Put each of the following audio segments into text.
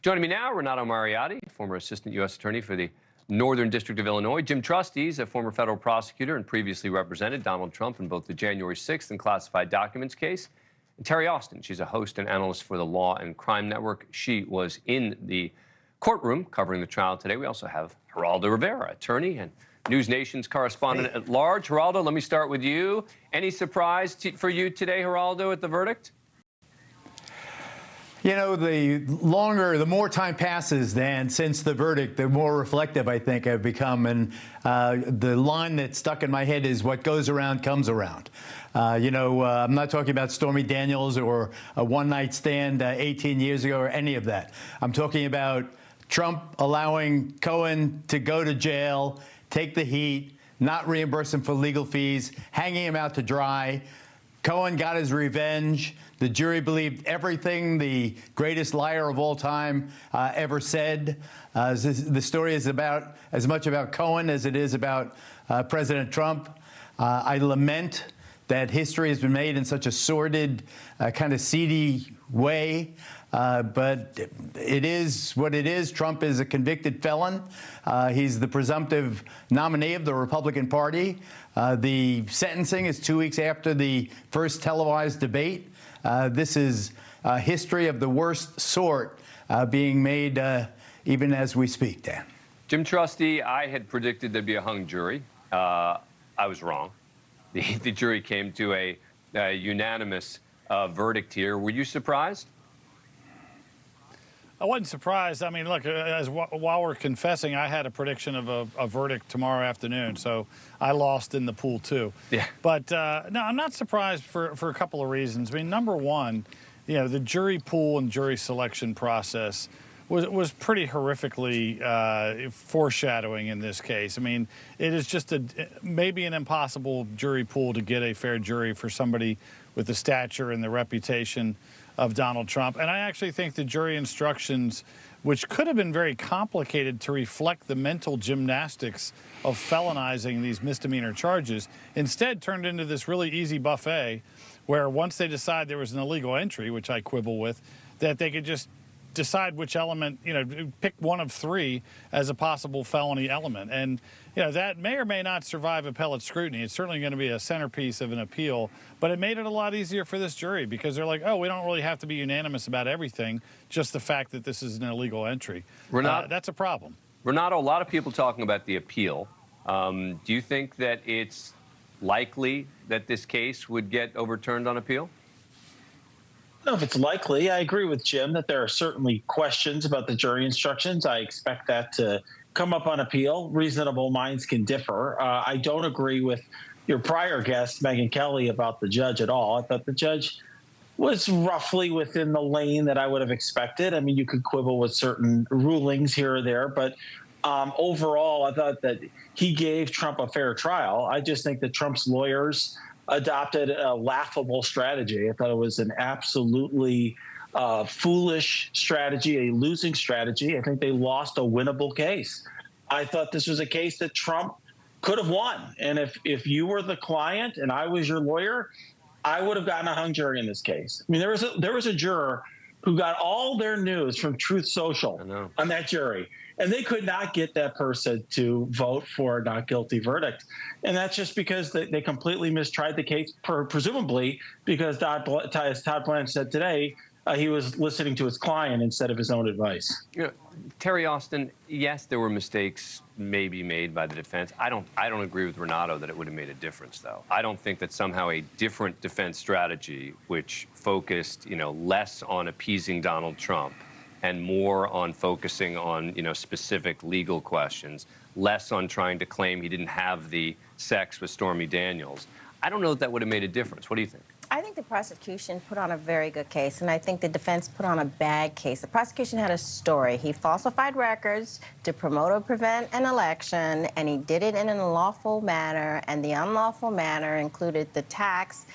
Joining me now, Renato Mariotti, former assistant U.S. attorney for the Northern District of Illinois. Jim Trustees, a former federal prosecutor and previously represented Donald Trump in both the January 6th and classified documents case. And Terry Austin, she's a host and analyst for the Law and Crime Network. She was in the courtroom covering the trial today. We also have Geraldo Rivera, attorney and NewsNation's correspondent at large. Geraldo, let me start with you. Any surprise for you today, Geraldo, at the verdict? You know, the more time passes since the verdict, the more reflective I think I've become. And the line that's stuck in my head is what goes around comes around. I'm not talking about Stormy Daniels or a one-night stand 18 years ago or any of that. I'm talking about Trump allowing Cohen to go to jail, take the heat, not reimburse him for legal fees, hanging him out to dry. Cohen got his revenge. The jury believed everything the greatest liar of all time ever said. The story is about as much about Cohen as it is about President Trump. I lament that history has been made in such a sordid, kind of seedy way. But it is what it is. Trump is a convicted felon. He's the presumptive nominee of the Republican Party. The sentencing is 2 weeks after the first televised debate. This is a history of the worst sort being made even as we speak, Dan. Jim Trustee, I had predicted there'd be a hung jury. I was wrong. The jury came to a unanimous verdict here. Were you surprised? I wasn't surprised. I mean, look, while we're confessing, I had a prediction of a verdict tomorrow afternoon, so I lost in the pool too. Yeah. But no, I'm not surprised for a couple of reasons. I mean, number one, the jury pool and jury selection process was pretty horrifically foreshadowing in this case. I mean, it is just maybe an impossible jury pool to get a fair jury for somebody with the stature and the reputation of Donald Trump. And I actually think the jury instructions, which could have been very complicated to reflect the mental gymnastics of felonizing these misdemeanor charges, instead turned into this really easy buffet where once they decide there was an illegal entry, which I quibble with, that they could just decide which element, pick one of three as a possible felony element. And, that may or may not survive appellate scrutiny. It's certainly going to be a centerpiece of an appeal, but it made it a lot easier for this jury because they're like, oh, we don't really have to be unanimous about everything, just the fact that this is an illegal entry. That's a problem. Renato, a lot of people talking about the appeal. Do you think that it's likely that this case would get overturned on appeal? I don't know if it's likely. I agree with Jim that there are certainly questions about the jury instructions. I expect that to come up on appeal. Reasonable minds can differ. I don't agree with your prior guest, Megyn Kelly, about the judge at all. I thought the judge was roughly within the lane that I would have expected. I mean, you could quibble with certain rulings here or there, but overall, I thought that he gave Trump a fair trial. I just think that Trump's lawyers adopted a laughable strategy. I thought it was an absolutely foolish strategy, a losing strategy. I think they lost a winnable case. I thought this was a case that Trump could have won. And if you were the client and I was your lawyer, I would have gotten a hung jury in this case. I mean, there was a juror who got all their news from Truth Social on that jury. And they could not get that person to vote for a not guilty verdict. And that's just because they completely mistried the case, presumably because, as Todd Blanche said today, he was listening to his client instead of his own advice. Terry Austin, yes, there were mistakes maybe made by the defense. I don't agree with Renato that it would have made a difference, though. I don't think that somehow a different defense strategy, which focused, less on appeasing Donald Trump and more on focusing on, specific legal questions, less on trying to claim he didn't have the sex with Stormy Daniels. I don't know that would have made a difference. What do you think? I think the prosecution put on a very good case, and I think the defense put on a bad case. The prosecution had a story. He falsified records to promote or prevent an election, and he did it in an unlawful manner, and the unlawful manner included the tax,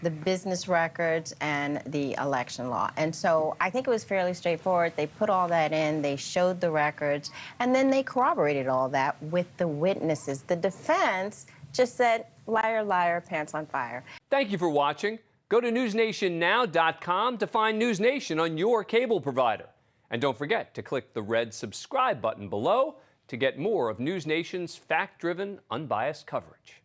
the business records, and the election law. And so I think it was fairly straightforward. They put all that in, they showed the records, and then they corroborated all that with the witnesses. The defense just said, liar, liar, pants on fire. Thank you for watching. Go to newsnationnow.com to find NewsNation on your cable provider. And don't forget to click the red subscribe button below to get more of NewsNation's fact-driven, unbiased coverage.